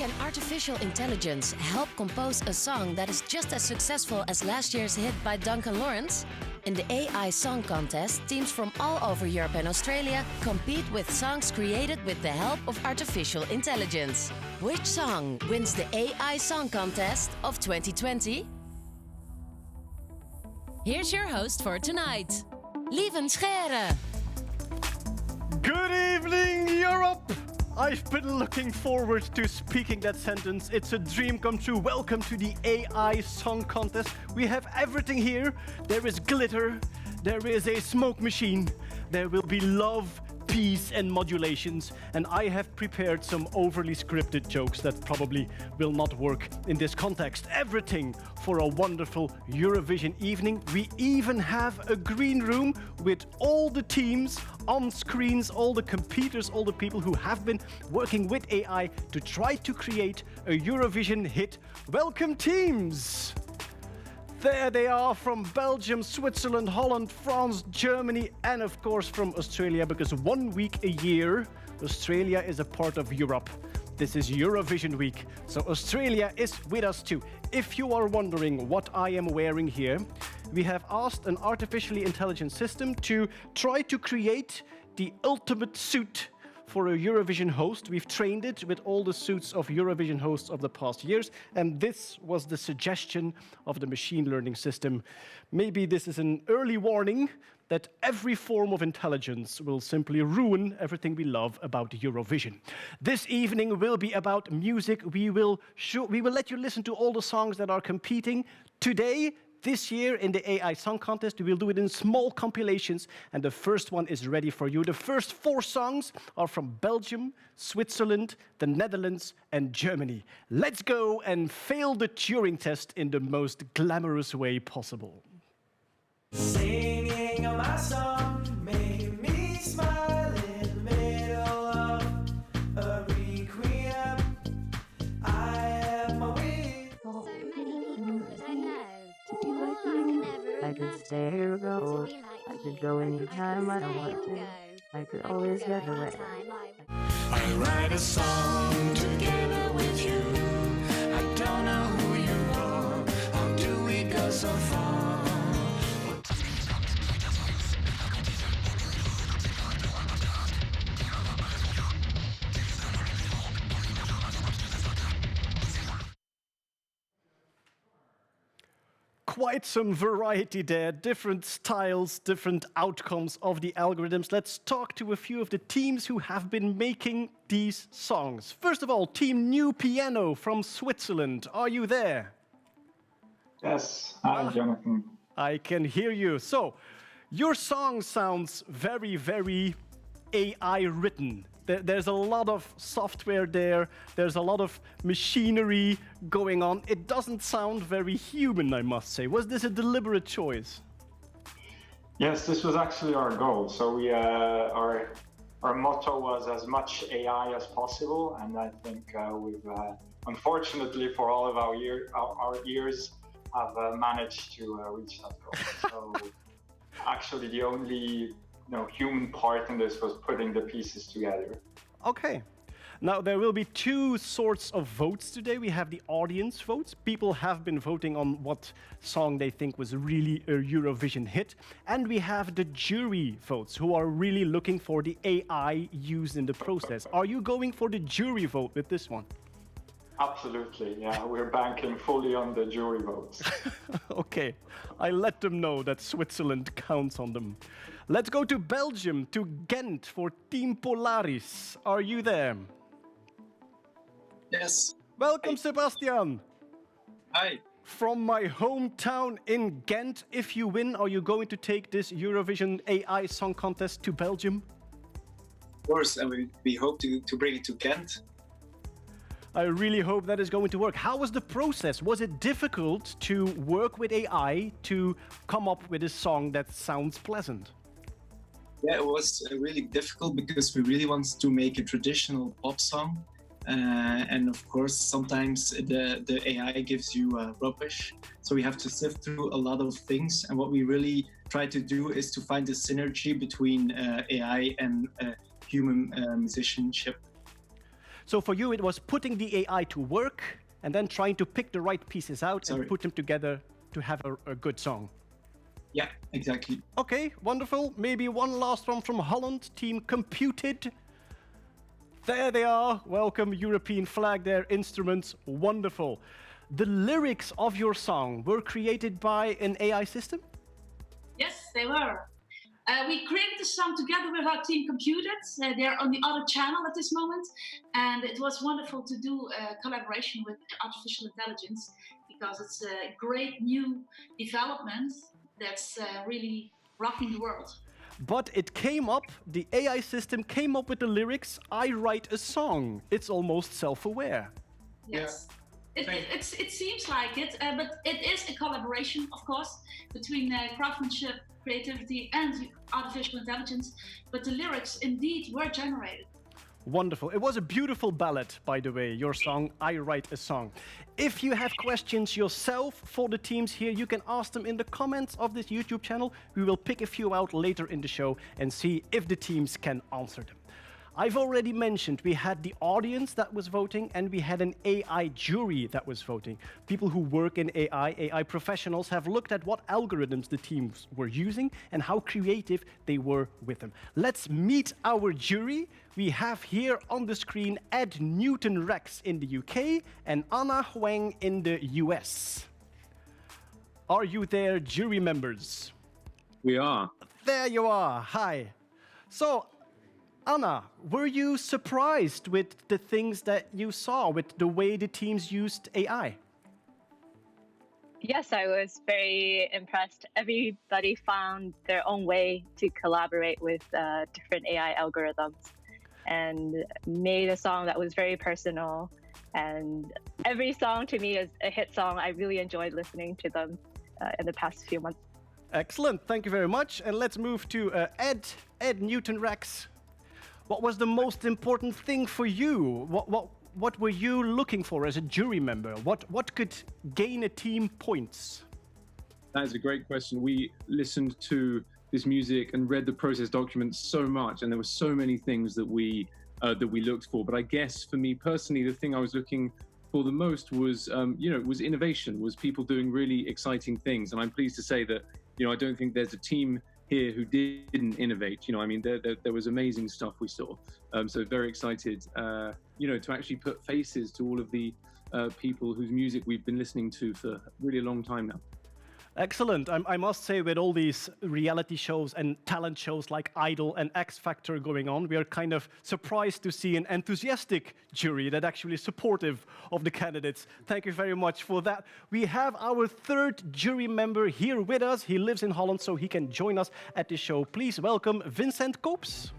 Can artificial intelligence help compose a song that is just as successful as last year's hit by Duncan Lawrence? In the AI Song Contest, teams from all over Europe and Australia compete with songs created with the help of artificial intelligence. Which song wins the AI Song Contest of 2020? Here's your host for tonight, Lieven Scheere. Good evening, Europe! I've been looking forward to speaking that sentence. It's a dream come true. Welcome to the AI Song Contest. We have everything here. There is glitter, there is a smoke machine, there will be love, peace and modulations, and I have prepared some overly scripted jokes that probably will not work in this context. Everything for a wonderful Eurovision evening. We even have a green room with all the teams on screens, all the competitors, all the people who have been working with AI to try to create a Eurovision hit. Welcome, teams! There they are from Belgium, Switzerland, Holland, France, Germany, and of course from Australia, because 1 week a year, Australia is a part of Europe. This is Eurovision week, so Australia is with us too. If you are wondering what I am wearing here, we have asked an artificially intelligent system to try to create the ultimate suit for a Eurovision host. We've trained it with all the suits of Eurovision hosts of the past years, and this was the suggestion of the machine learning system. Maybe this is an early warning that every form of intelligence will simply ruin everything we love about Eurovision. This evening will be about music. We will let you listen to all the songs that are competing today. This year in the AI Song Contest, we will do it in small compilations, and the first one is ready for you. The first 4 songs are from Belgium, Switzerland, the Netherlands, and Germany. Let's go and fail the Turing test in the most glamorous way possible. Singing on my song, making me smile in the middle of a requiem. I have my way. I could stay here or go. I could go anytime I don't want to. I could always get away. I write a song together with you. I don't know who you are. How do we go so far? Quite some variety there, different styles, different outcomes of the algorithms. Let's talk to a few of the teams who have been making these songs. First of all, Team New Piano from Switzerland. Are you there? Yes. Hi, Jonathan. I can hear you. So, your song sounds very, very AI written. There's a lot of software there. There's a lot of machinery going on. It doesn't sound very human, I must say. Was this a deliberate choice? Yes, this was actually our goal. So our motto was as much AI as possible, and I think we've unfortunately for all of our years have managed to reach that goal. So actually, the only human part in this was putting the pieces together. Okay. Now, there will be 2 sorts of votes today. We have the audience votes. People have been voting on what song they think was really a Eurovision hit. And we have the jury votes, who are really looking for the AI used in the process. Are you going for the jury vote with this one? Absolutely, yeah. We're banking fully on the jury votes. Okay, I let them know that Switzerland counts on them. Let's go to Belgium, to Ghent for Team Polaris. Are you there? Yes. Welcome, Sebastian. Hi. From my hometown in Ghent. If you win, are you going to take this Eurovision AI Song Contest to Belgium? Of course, and we hope to bring it to Ghent. I really hope that is going to work. How was the process? Was it difficult to work with AI to come up with a song that sounds pleasant? Yeah, it was really difficult because we really wanted to make a traditional pop song. And of course, sometimes the AI gives you rubbish. So we have to sift through a lot of things. And what we really try to do is to find the synergy between AI and human musicianship. So for you, it was putting the AI to work and then trying to pick the right pieces out and put them together to have a good song. Yeah, exactly. Okay, wonderful. Maybe one last one from Holland, Team Computed. There they are. Welcome, European flag, their instruments. Wonderful. The lyrics of your song were created by an AI system? Yes, they were. We created the song together with our team Computed. They're on the other channel at this moment. And it was wonderful to do a collaboration with artificial intelligence because it's a great new development that's really rocking the world. But it came up, the AI system came up with the lyrics, I write a song. It's almost self-aware. Yes. It seems like it, but it is a collaboration, of course, between craftsmanship, creativity, and artificial intelligence. But the lyrics indeed were generated. Wonderful. It was a beautiful ballad, by the way, your song, I Write a Song. If you have questions yourself for the teams here, you can ask them in the comments of this YouTube channel. We will pick a few out later in the show and see if the teams can answer them. I've already mentioned we had the audience that was voting and we had an AI jury that was voting. People who work in AI professionals have looked at what algorithms the teams were using and how creative they were with them. Let's meet our jury. We have here on the screen Ed Newton-Rex in the UK and Anna Huang in the US. Are you there, jury members? We are. There you are. Hi. So, Anna, were you surprised with the things that you saw, with the way the teams used AI? Yes, I was very impressed. Everybody found their own way to collaborate with different AI algorithms and made a song that was very personal. And every song to me is a hit song. I really enjoyed listening to them in the past few months. Excellent. Thank you very much. And let's move to Ed Newton-Rex. What was the most important thing for you? What were you looking for as a jury member? What could gain a team points? That is a great question. We listened to this music and read the process documents so much, and there were so many things that we looked for. But I guess for me personally, the thing I was looking for the most was, was innovation, was people doing really exciting things. And I'm pleased to say that, I don't think there's a team here who didn't innovate. There was amazing stuff we saw. So very excited, to actually put faces to all of the people whose music we've been listening to for really a long time now. Excellent. I must say, with all these reality shows and talent shows like Idol and X Factor going on, we are kind of surprised to see an enthusiastic jury that actually is supportive of the candidates. Thank you very much for that. We have our third jury member here with us. He lives in Holland, so he can join us at the show. Please welcome Vincent Koops.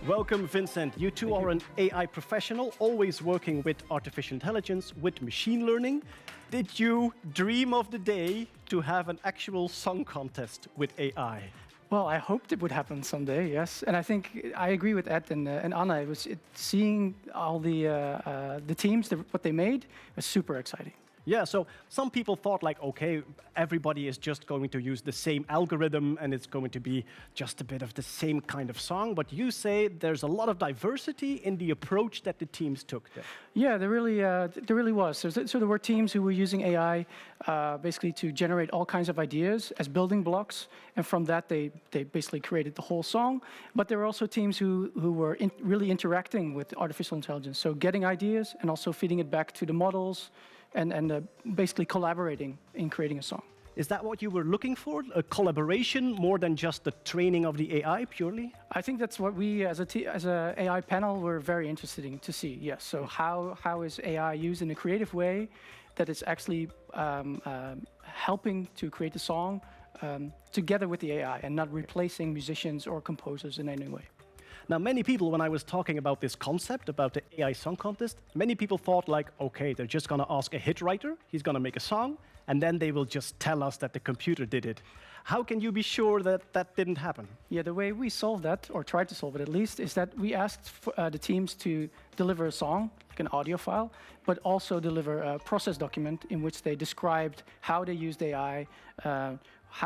Welcome, Vincent. You two are an AI professional, always working with artificial intelligence, with machine learning. Did you dream of the day to have an actual song contest with AI? Well, I hoped it would happen someday, yes. And I think I agree with Ed and Anna. Seeing all the teams, what they made, was super exciting. Yeah, so some people thought like, okay, everybody is just going to use the same algorithm and it's going to be just a bit of the same kind of song. But you say there's a lot of diversity in the approach that the teams took there. Yeah, there really was. So there were teams who were using AI basically to generate all kinds of ideas as building blocks. And from that, they basically created the whole song. But there were also teams who were really interacting with artificial intelligence. So getting ideas and also feeding it back to the models, and basically collaborating in creating a song. Is that what you were looking for? A collaboration more than just the training of the AI purely? I think that's what we as a AI panel were very interested in to see, yes. So how is AI used in a creative way that is actually helping to create a song together with the AI and not replacing musicians or composers in any way? Now, many people, when I was talking about this concept, about the AI song contest, many people thought like, okay, they're just gonna ask a hit writer, he's gonna make a song, and then they will just tell us that the computer did it. How can you be sure that that didn't happen? Yeah, the way we solved that, or tried to solve it at least, is that we asked the teams to deliver a song, like an audio file, but also deliver a process document in which they described how they used AI,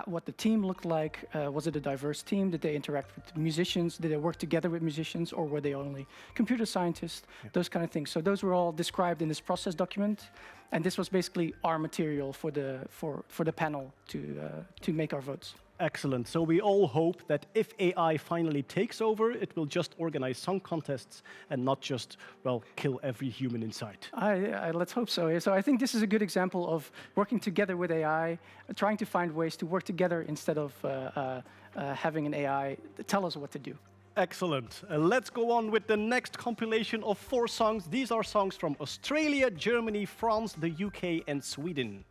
what the team looked like. Was it a diverse team? Did they interact with musicians? Did they work together with musicians, or were they only computer scientists? Yeah. Those kind of things. So those were all described in this process document, and this was basically our material for the panel to make our votes. Excellent. So we all hope that if AI finally takes over, it will just organize song contests and not just, well, kill every human in sight. Let's hope so. So I think this is a good example of working together with AI, trying to find ways to work together instead of having an AI tell us what to do. Excellent. Let's go on with the next compilation of 4 songs. These are songs from Australia, Germany, France, the UK, and Sweden.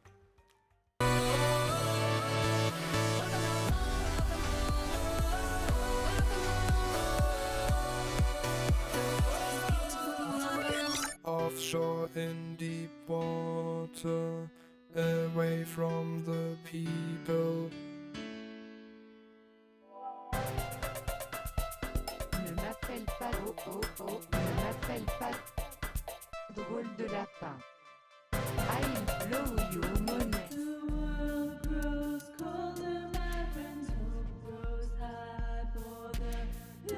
Offshore in deep water, away from the people. Ne m'appelle pas ne m'appelle pas drôle de lapin. I'll blow you money. The world grows colder, my friends. Hope grows high for the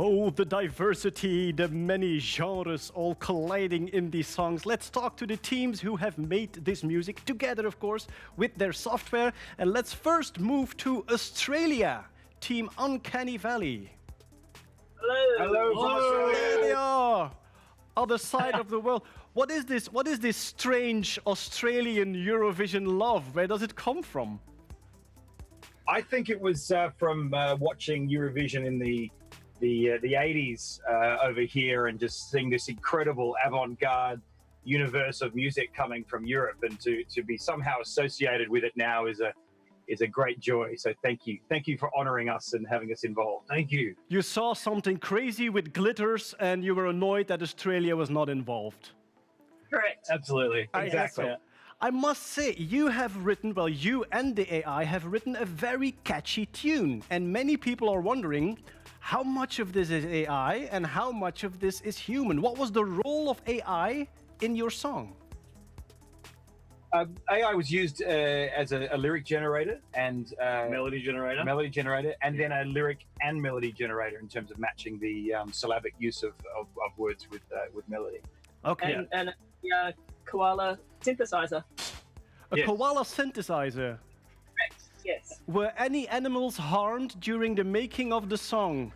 Oh, the diversity, the many genres all colliding in these songs. Let's talk to the teams who have made this music together, of course, with their software. And let's first move to Australia, Team Uncanny Valley. Hello. Hello from Australia. There they are, other side of the world. What is this? What is this strange Australian Eurovision love? Where does it come from? I think it was from watching Eurovision in the 80s over here and just seeing this incredible avant-garde universe of music coming from Europe, and to be somehow associated with it now is a great joy. So thank you for honoring us and having us involved. Thank you. You saw something crazy with glitters and you were annoyed that Australia was not involved. Correct. Absolutely. Exactly. So. I must say, you have written, well, you and the AI have written a very catchy tune, and many people are wondering how much of this is AI and how much of this is human. What was the role of AI in your song? AI was used as a lyric generator and melody generator, and then a lyric and melody generator in terms of matching the syllabic use of words with melody. Okay. And a koala synthesizer. A koala synthesizer. Correct. Yes. Were any animals harmed during the making of the song?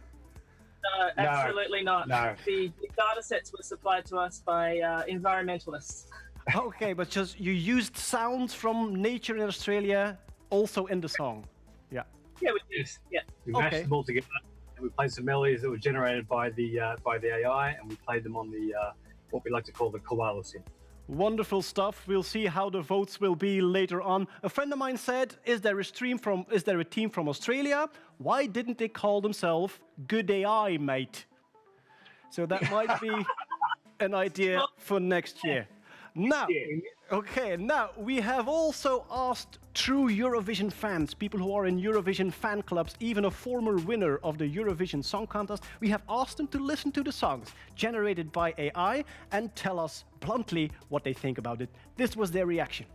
No, absolutely not. No. The data sets were supplied to us by environmentalists. Okay, but just you used sounds from nature in Australia also in the song. Yeah. Yeah, we did. Yeah. We mashed them all together, and we played some melodies that were generated by the AI, and we played them on the what we like to call the koala synth. Wonderful stuff. We'll see how the votes will be later on. A friend of mine said, is there a team from Australia? Why didn't they call themselves Good AI, mate? So that might be an idea for next year. Now, we have also asked true Eurovision fans, people who are in Eurovision fan clubs, even a former winner of the Eurovision Song Contest, we have asked them to listen to the songs generated by AI and tell us bluntly what they think about it. This was their reaction.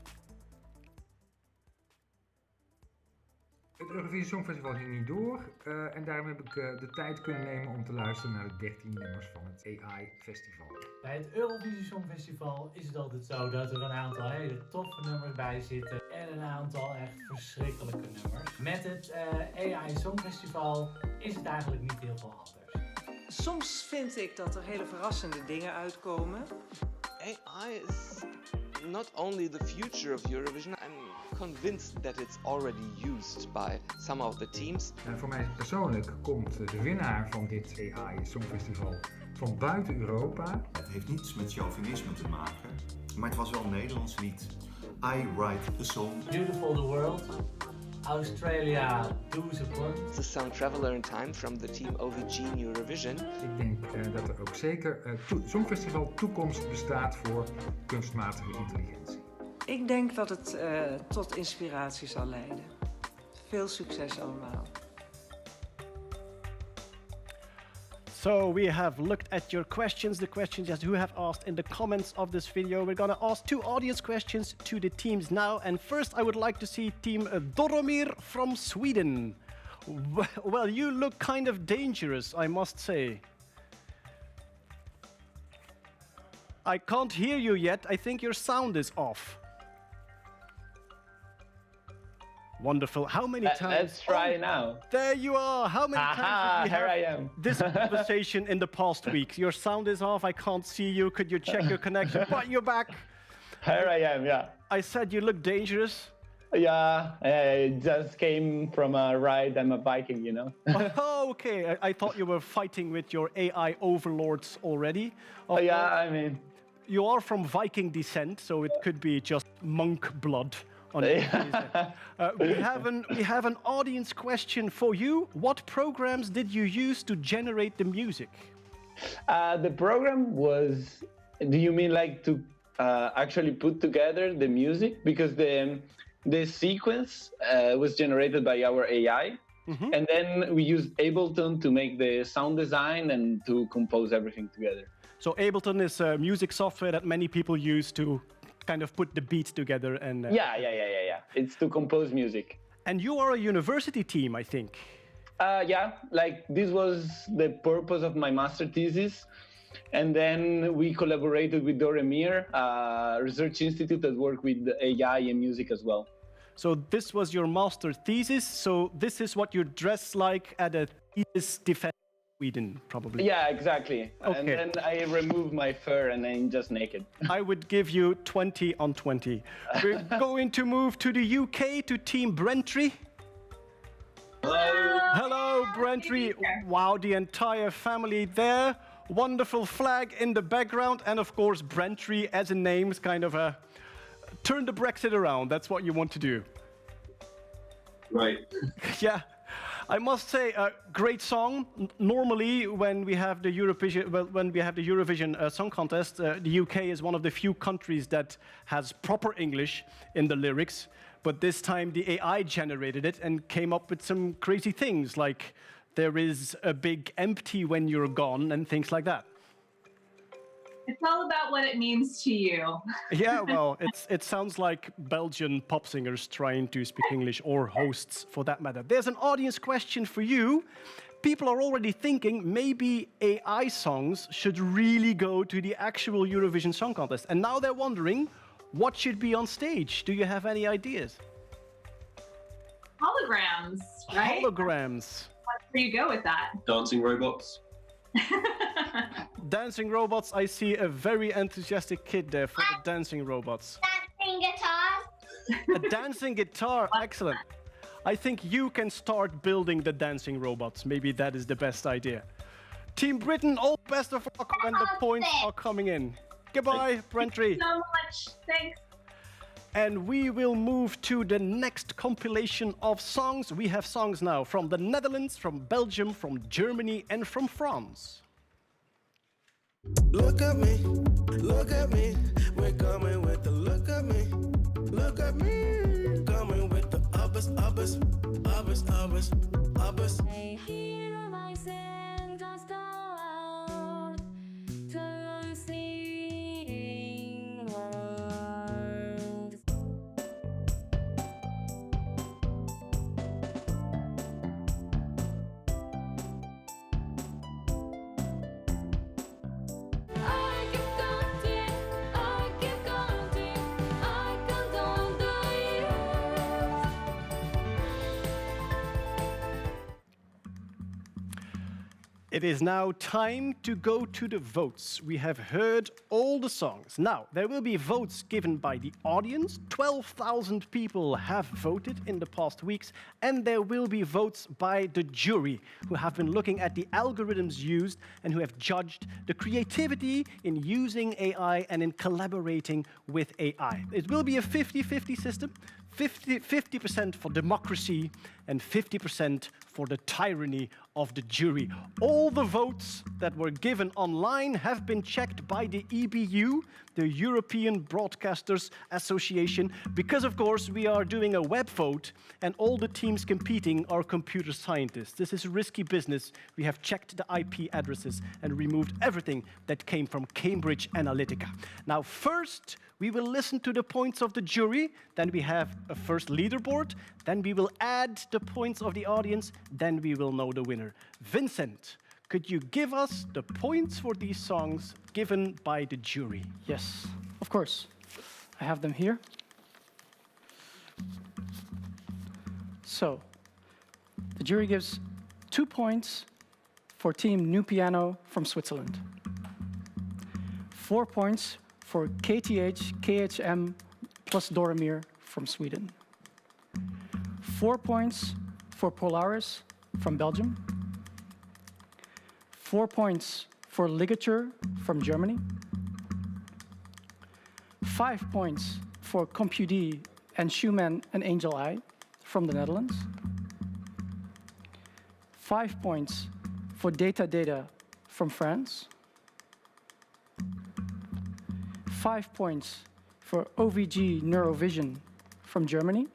Het Eurovision Songfestival ging niet door en daarom heb ik de tijd kunnen nemen om te luisteren naar de 13 nummers van het AI-festival. Bij het Eurovision Songfestival is het altijd zo dat er een aantal hele toffe nummers bij zitten en een aantal echt verschrikkelijke nummers. Met het AI Songfestival is het eigenlijk niet heel veel anders. Soms vind ik dat er hele verrassende dingen uitkomen. AI is not only the future of Eurovision, I'm convinced that it's already used by some of the teams. Voor mij persoonlijk komt de winnaar van dit AI Songfestival van buiten Europa. Het heeft niets met chauvinisme te maken, maar het was wel een Nederlands lied. I write a song. Beautiful the world. Australia, douze points. The Sound Traveler in Time from the team OVG Eurovision. Ik denk dat er ook zeker Songfestival toekomst bestaat voor kunstmatige intelligentie. Ik denk dat het tot inspiratie zal leiden. Veel succes allemaal. So we have looked at your questions, the questions that you have asked in the comments of this video. We're gonna ask 2 audience questions to the teams now. And first I would like to see team Doromir from Sweden. Well, you look kind of dangerous, I must say. I can't hear you yet. I think your sound is off. Wonderful. How many times? Let's try now. There you are. How many times did we here have I am. this conversation in the past week? Your sound is off. I can't see you. Could you check your connection? But you're back. Here I am, yeah. I said you look dangerous. Yeah, I just came from a ride. I'm a Viking, you know. Oh, okay. I thought you were fighting with your AI overlords already. Yeah, I mean. You are from Viking descent, so it could be just monk blood. We have an audience question for you. What programs did you use to generate the music? The program was, do you mean like to actually put together the music? Because the sequence was generated by our AI. Mm-hmm. And then we used Ableton to make the sound design and to compose everything together. So Ableton is a music software that many people use to kind of put the beats together and... Yeah. It's to compose music. And you are a university team, I think. Yeah, like this was the purpose of my master thesis. And then we collaborated with Doromir, a research institute that worked with AI and music as well. So this was your master thesis. So this is what you dress like at a thesis defense in Sweden, probably. Yeah, exactly. Okay. And then I remove my fur and I'm just naked. I would give you 20 on 20. We're going to move to the UK, to Team Brentry. Hello. Hello, Brentry. Wow, the entire family there. Wonderful flag in the background. And of course, Brentry as a name is kind of a... Turn the Brexit around. That's what you want to do. Right. Yeah. I must say, a great song. Normally, when we have the Eurovision Song Contest, the UK is one of the few countries that has proper English in the lyrics. But this time, the AI generated it and came up with some crazy things, like there is a big empty when you're gone and things like that. It's all about what it means to you. Yeah, well, it sounds like Belgian pop singers trying to speak English, or hosts for that matter. There's an audience question for you. People are already thinking maybe AI songs should really go to the actual Eurovision Song Contest. And now they're wondering, what should be on stage? Do you have any ideas? Holograms, right? Holograms. Where you go with that? Dancing robots. Dancing robots. I see a very enthusiastic kid there for the dancing robots. Dancing guitars. A dancing guitar, excellent. I think you can start building the dancing robots. Maybe that is the best idea. Team Britain, all best of luck when the points are coming in. Goodbye, Brentry. Thank you so much. Thanks. And we will move to the next compilation of songs. We have songs now from the Netherlands, from Belgium, from Germany, and from France. Look at me, we're coming with the look at me, coming with the uppers. I hear myself just out to sing words. I keep counting, I count on the years. It is now time to go to the votes. We have heard all the songs. Now, there will be votes given by the audience. 12,000 people have voted in the past weeks, and there will be votes by the jury, who have been looking at the algorithms used and who have judged the creativity in using AI and in collaborating with AI. It will be a 50-50 system. 50% for democracy, and 50% for the tyranny of the jury. All the votes that were given online have been checked by the EBU, the European Broadcasters Association, because of course we are doing a web vote and all the teams competing are computer scientists. This is risky business. We have checked the IP addresses and removed everything that came from Cambridge Analytica. Now first, we will listen to the points of the jury, then we have a first leaderboard, then we will add the points of the audience, then we will know the winner. Vincent, could you give us the points for these songs given by the jury? Yes, of course. I have them here. So, the jury gives 2 points for Team New Piano from Switzerland. 4 points for KTH, KHM plus Doremir from Sweden. 4 points for Polaris from Belgium. 4 points for Ligature from Germany. 5 points for CompuD and Schumann and Angel Eye from the Netherlands. 5 points for Data from France. 5 points for OVG Neurovision from Germany.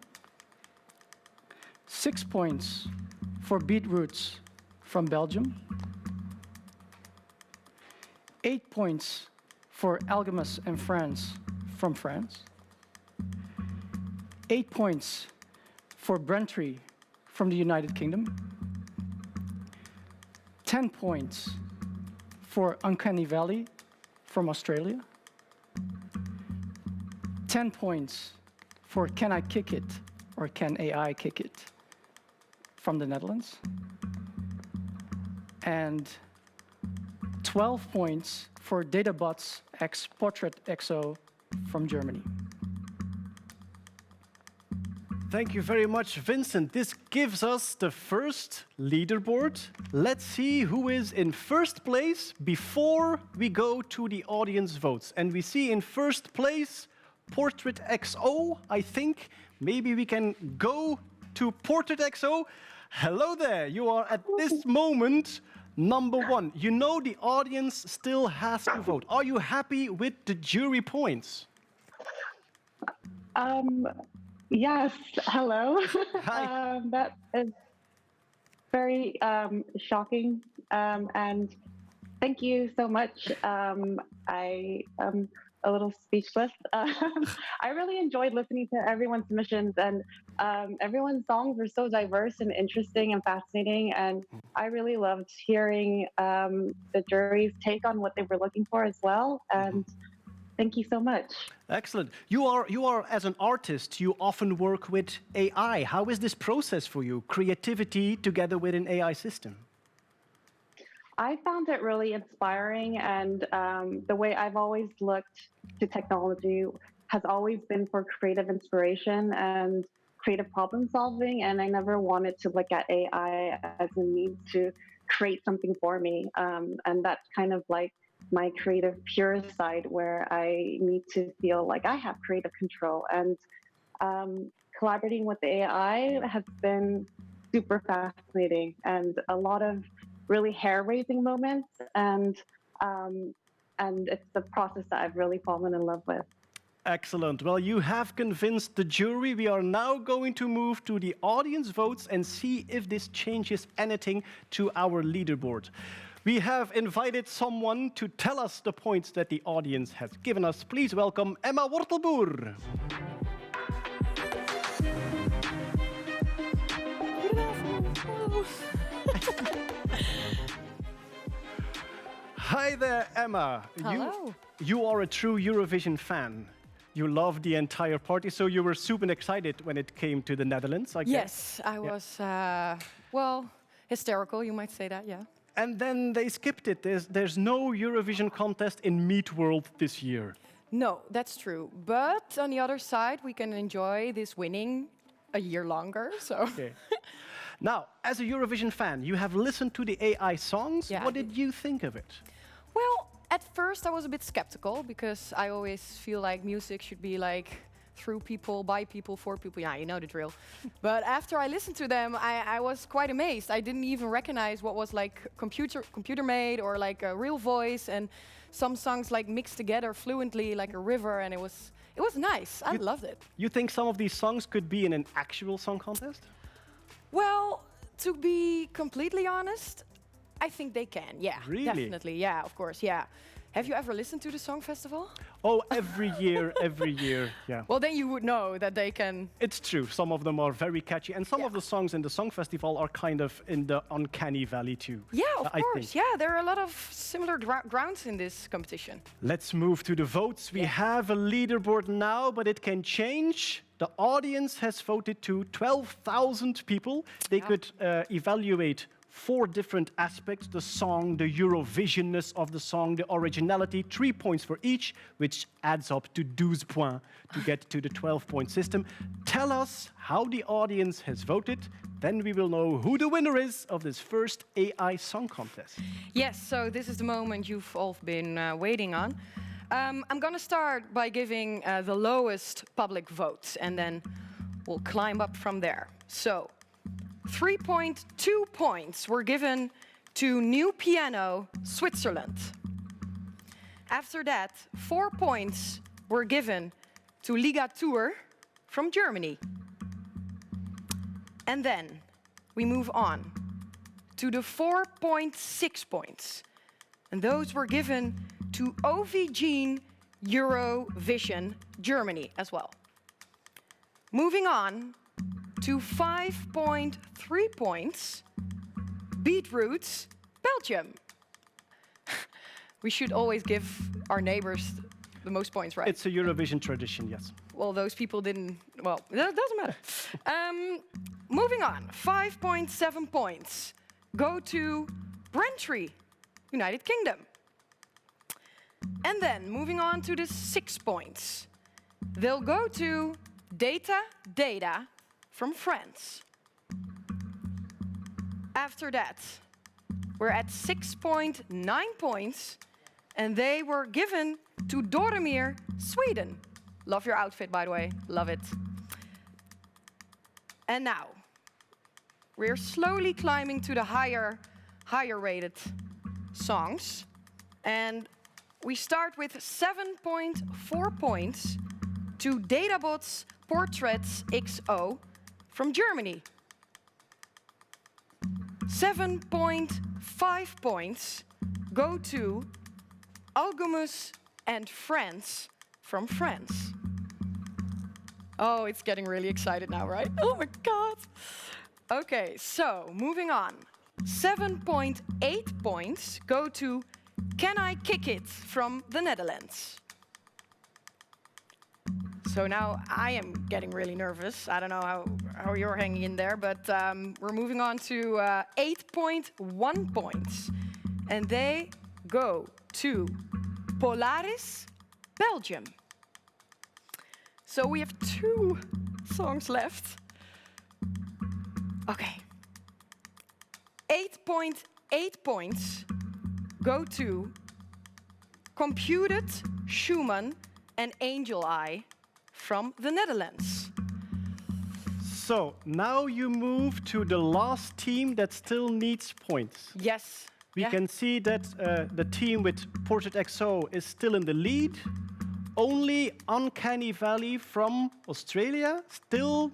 6 points for Beatroots from Belgium. 8 points for Algemus and France from France. 8 points for Brentry from the United Kingdom. 10 points for Uncanny Valley from Australia. 10 points for Can I Kick It or Can AI Kick It from the Netherlands. And 12 points for Databots X Portrait XO from Germany. Thank you very much, Vincent. This gives us the first leaderboard. Let's see who is in first place before we go to the audience votes. And we see in first place Portrait XO, I think. Maybe we can go to Portrait XO. Hello there, you are at this moment number 1. You know the audience still has to vote. Are you happy with the jury points? Yes, hello. Hi. That is very shocking, and thank you so much. I am a little speechless. I really enjoyed listening to everyone's submissions, and everyone's songs were so diverse and interesting and fascinating, and I really loved hearing the jury's take on what they were looking for as well, and thank you so much. Excellent. You are as an artist, you often work with AI. How is this process for you? Creativity together with an AI system? I found it really inspiring, and the way I've always looked to technology has always been for creative inspiration and creative problem solving, and I never wanted to look at AI as a means to create something for me. And that's kind of like my creative pure side, where I need to feel like I have creative control. And collaborating with the AI has been super fascinating, and a lot of really hair-raising moments, and it's the process that I've really fallen in love with. Excellent. Well, you have convinced the jury. We are now going to move to the audience votes and see if this changes anything to our leaderboard. We have invited someone to tell us the points that the audience has given us. Please welcome Emma Wortelboer. Hi there, Emma. Hello. You are a true Eurovision fan. You love the entire party, so you were super excited when it came to the Netherlands, I guess. Yes, I was, well, hysterical, you might say that, yeah. And then they skipped it. There's no Eurovision contest in Meat World this year. No, that's true. But on the other side, we can enjoy this winning a year longer, so. Okay. Now, as a Eurovision fan, you have listened to the AI songs. Yeah. What did you think of it? Well, at first I was a bit skeptical because I always feel like music should be like through people, by people, for people. Yeah, you know the drill. But after I listened to them, I was quite amazed. I didn't even recognize what was like computer made or like a real voice, and some songs like mixed together fluently like a river, and it was nice. I loved it. You think some of these songs could be in an actual song contest? Well, to be completely honest, I think they can. Yeah, Really? definitely. Yeah, of course. Yeah. Have you ever listened to the Song Festival? Oh, every year, yeah. Well, then you would know that they can. It's true. Some of them are very catchy, and some of the songs in the Song Festival are kind of in the uncanny valley too. Yeah, of I course. think. Yeah, there are a lot of similar grounds in this competition. Let's move to the votes. We have a leaderboard now, but it can change. The audience has voted to 12,000 people. They could evaluate 4 different aspects: the song, the Eurovisionness of the song, the originality, 3 points for each, which adds up to 12 points to get to the 12-point system. Tell us how the audience has voted, then we will know who the winner is of this first AI song contest. Yes, so this is the moment you've all been waiting on. I'm going to start by giving the lowest public vote, and then we'll climb up from there. So, 3.2 points were given to New Piano, Switzerland. After that, 4 points were given to Ligatur from Germany. And then we move on to the 4.6 points. And those were given to OVG Eurovision, Germany as well. Moving on to 5.3 points, Beetroots, Belgium. We should always give our neighbors the most points, right? It's a Eurovision tradition, yes. Well, those people didn't, well, that doesn't matter. Moving on, 5.7 points go to Brentry, United Kingdom. And then, moving on to the 6 points, they'll go to Data from France. After that, we're at 6.9 points, and they were given to Doremir, Sweden. Love your outfit, by the way. Love it. And now, we're slowly climbing to the higher rated songs. And we start with 7.4 points to Databot's Portraits XO from Germany. 7.5 points go to Algomus and Friends from France. Oh, it's getting really excited now, right? Oh my God. Okay, so moving on. 7.8 points go to Can I Kick It from the Netherlands. So now I am getting really nervous. I don't know how you're hanging in there, but we're moving on to 8.1 points. And they go to Polaris, Belgium. So we have 2 songs left. Okay. 8.8 points go to Computed, Schumann, and Angel Eye from the Netherlands. So now you move to the last team that still needs points. Yes. We can see that the team with Portrait XO is still in the lead. Only Uncanny Valley from Australia still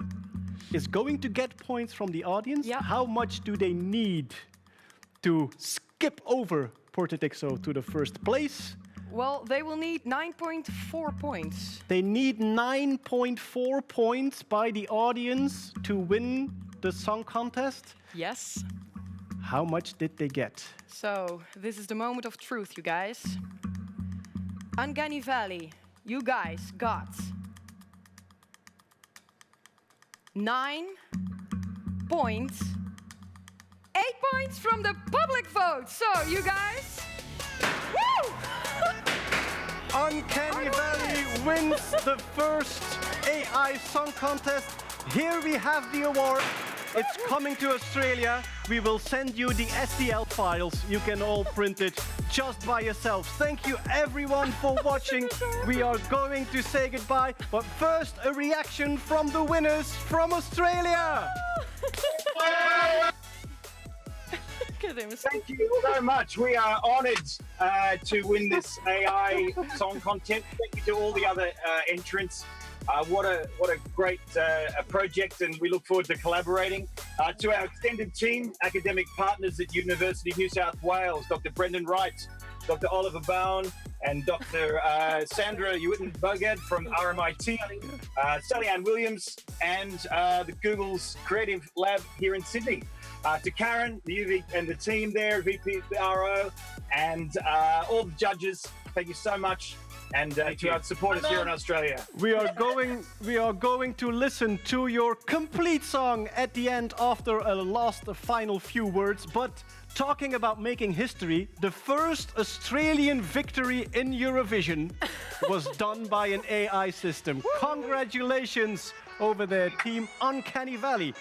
is going to get points from the audience. How much do they need to skip over Portrait XO to the first place? Well, they will need 9.4 points. They need 9.4 points by the audience to win the song contest. Yes. How much did they get? So, this is the moment of truth, you guys. Uncanny Valley, you guys got 9.8 points from the public vote. So, you guys, woo! Uncanny Valley wins the first AI song contest. Here we have the award. It's coming to Australia. We will send you the STL files. You can all print it just by yourselves. Thank you everyone for watching. We are going to say goodbye, but first a reaction from the winners from Australia. Thank you so much. We are honoured to win this AI song contest. Thank you to all the other entrants. What a great project, and we look forward to collaborating. To our extended team, academic partners at University of New South Wales, Dr. Brendan Wright, Dr. Oliver Bowen, and Dr. Sandra Uden from RMIT, Sally Ann Williams, and the Google's Creative Lab here in Sydney. To Karen, the UV, and the team there at VPRO, and all the judges, thank you so much. And to our supporters here in Australia. We are going to listen to your complete song at the end after a last final few words. But talking about making history, the first Australian victory in Eurovision was done by an AI system. Congratulations over there, team Uncanny Valley.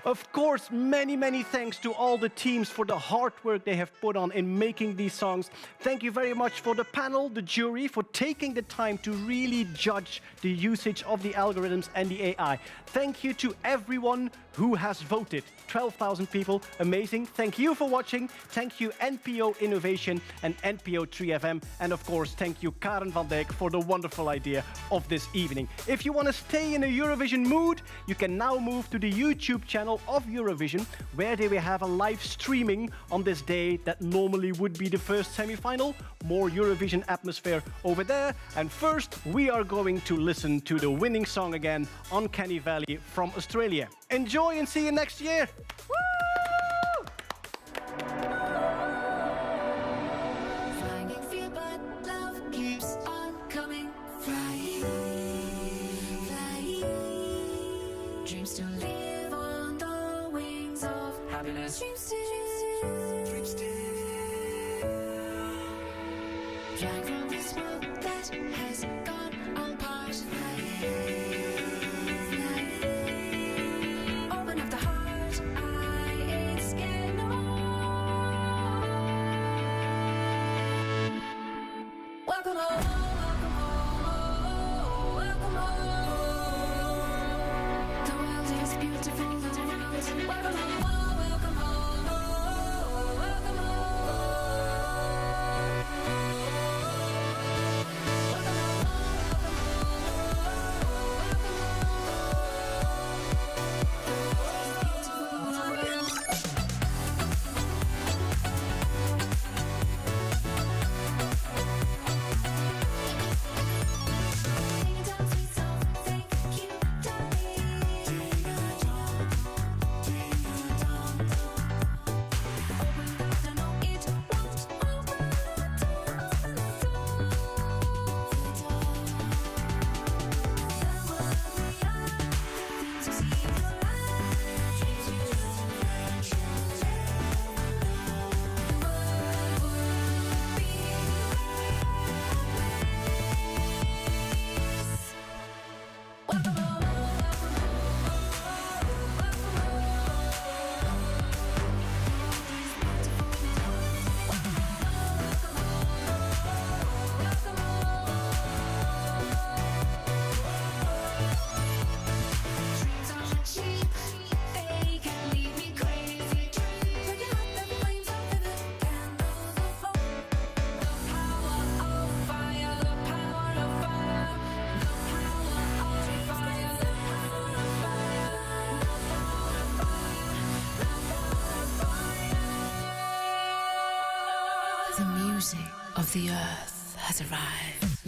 Of course, many thanks to all the teams for the hard work they have put on in making these songs. Thank you very much for the panel, the jury, for taking the time to really judge the usage of the algorithms and the AI. Thank you to everyone who has voted. 12,000 people, amazing. Thank you for watching. Thank you NPO Innovation and NPO 3FM. And of course, thank you Karen van Dijk for the wonderful idea of this evening. If you want to stay in a Eurovision mood, you can now move to the YouTube channel of Eurovision, where they will have a live streaming on this day that normally would be the first semi-final. More Eurovision atmosphere over there. And first, we are going to listen to the winning song again, Uncanny Valley from Australia. Enjoy and see you next year. Dreams to live on the wings of happiness. Dreams still. Flying from this world that has gone apart. Open up the heart, I ain't scared no more. Welcome home, welcome home, welcome home. The world is beautiful, the world is welcome home, welcome home, welcome home. The music of the earth has arrived.